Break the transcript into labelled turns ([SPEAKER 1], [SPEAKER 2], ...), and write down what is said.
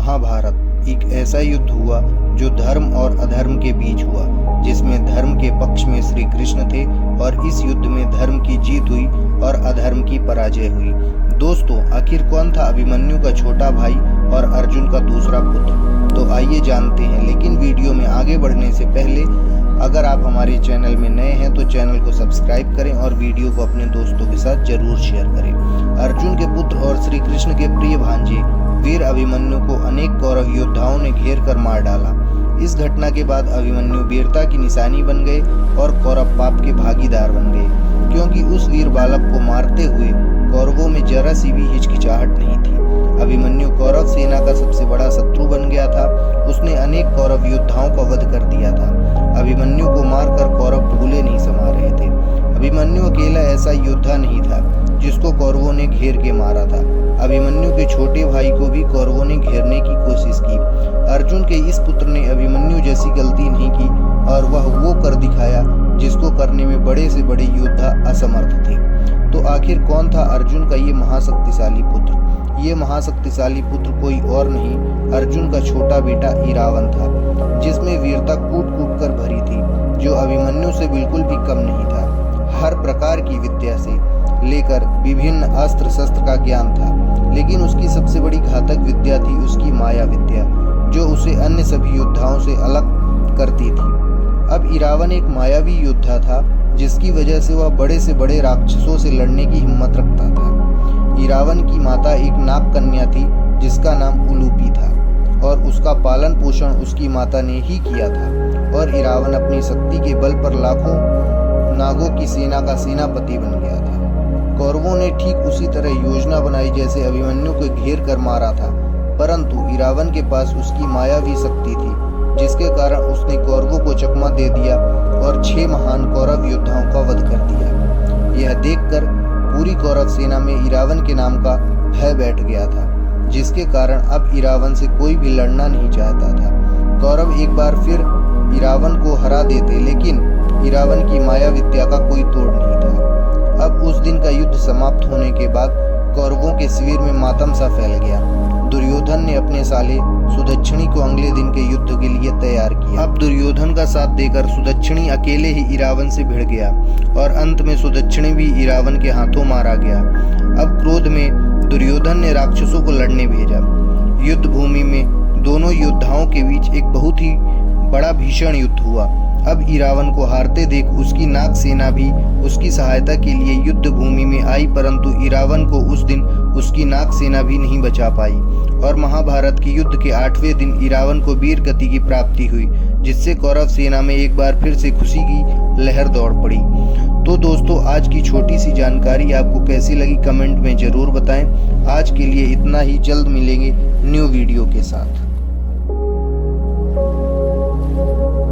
[SPEAKER 1] महाभारत एक ऐसा युद्ध हुआ जो धर्म और अधर्म के बीच हुआ, जिसमें धर्म के पक्ष में श्री कृष्ण थे और इस युद्ध में धर्म की जीत हुई और अधर्म की पराजय हुई। दोस्तों, आखिर कौन था अभिमन्यु का छोटा भाई और अर्जुन का दूसरा पुत्र? तो आइए जानते हैं। लेकिन वीडियो में आगे बढ़ने से पहले अगर आप हमारे चैनल में नए हैं तो चैनल को सब्सक्राइब करें और वीडियो को अपने दोस्तों के साथ जरूर शेयर करें। अर्जुन के पुत्र और श्री कृष्ण के प्रिय भांजे वीर अभिमन्यु को अनेक कौरव योद्धाओं ने घेर कर मार डाला। इस घटना के बाद अभिमन्यु वीरता की निशानी बन गए और कौरव पाप के भागीदार बन गए, क्योंकि उस वीर बालक को मारते हुए कौरवों में जरा सी भी हिचकिचाहट नहीं थी। अभिमन्यु कौरव सेना का सबसे बड़ा शत्रु बन गया था। उसने अनेक कौरव योद्धाओं का वध कर दिया था। अभिमन्यु को मारकर कौरव भूले नहीं समा रहे थे। अभिमन्यु अकेला ऐसा योद्धा नहीं था जिसको कौरवों ने घेर के मारा था। अभिमन्यु के छोटे भाई को भी कौरवों ने घेरने की कोशिश की। अर्जुन के इस पुत्र ने अभिमन्यु जैसी गलती नहीं की और वह वो कर दिखाया जिसको करने में बड़े से बड़े योद्धा असमर्थ थे। तो आखिर कौन था अर्जुन का ये महाशक्तिशाली पुत्र? ये महाशक्तिशाली पुत्र कोई और नहीं, अर्जुन का छोटा बेटा इरावन था, जिसमें वीरता कूट कूट कर भरी थी, जो अभिमन्यु से बिल्कुल भी कम नहीं था। हर प्रकार की विद्या से लेकर विभिन्न अस्त्र शस्त्र का ज्ञान था, लेकिन उसकी सबसे बड़ी घातक विद्या थी उसकी माया विद्या, जो उसे अन्य सभी योद्धाओं से अलग करती थी। अब इरावन एक मायावी योद्धा था, जिसकी वजह से वह बड़े से बड़े राक्षसों से लड़ने की हिम्मत रखता था। इरावन की माता एक नाग कन्या थी जिसका नाम उलूपी था और उसका पालन पोषण उसकी माता ने ही किया था, और इरावन अपनी शक्ति के बल पर लाखों नागों की सेना का सेनापति बन गया था। कौरवों ने ठीक उसी तरह योजना बनाई जैसे अभिमन्यु को घेर कर मारा था, परंतु इरावन के पास उसकी मायावी शक्ति थी, जिसके कारण उसने कौरवों को चकमा दे दिया और 6 महान कौरव योद्धाओं का वध कर दिया। यह देखकर पूरी कौरव सेना में इरावन के नाम का भय बैठ गया था, जिसके कारण अब इरावन से कोई भी लड़ना नहीं चाहता था। कौरव एक बार फिर इरावन को हरा देते, लेकिन इरावन की माया विद्या का कोई तोड़ नहीं था। अब उस दिन का युद्ध समाप्त होने के बाद कौरवों के शिविर में मातम सा फैल गया। दुर्योधन ने अपने साले सुदक्षिणी को अगले दिन के युद्ध के लिए तैयार किया। अब दुर्योधन का साथ देकर सुदक्षिणी अकेले ही इरावन से भिड़ गया और अंत में सुदक्षिणी भी इरावन के हाथों मारा गया। अब क्रोध में दुर्योधन ने राक्षसों को लड़ने भेजा। युद्ध भूमि में दोनों योद्धाओं के बीच एक बहुत ही बड़ा भीषण युद्ध हुआ। अब इरावन को हारते देख उसकी नाग सेना भी उसकी सहायता के लिए युद्ध भूमि में आई, परंतु इरावन को उस दिन उसकी नाग सेना भी नहीं बचा पाई और महाभारत के युद्ध के 8वें दिन इरावन को वीर गति की प्राप्ति हुई, जिससे कौरव सेना में एक बार फिर से खुशी की लहर दौड़ पड़ी। तो दोस्तों, आज की छोटी सी जानकारी आपको कैसी लगी कमेंट में जरूर बताएं। आज के लिए इतना ही, जल्द मिलेंगे न्यू वीडियो के साथ।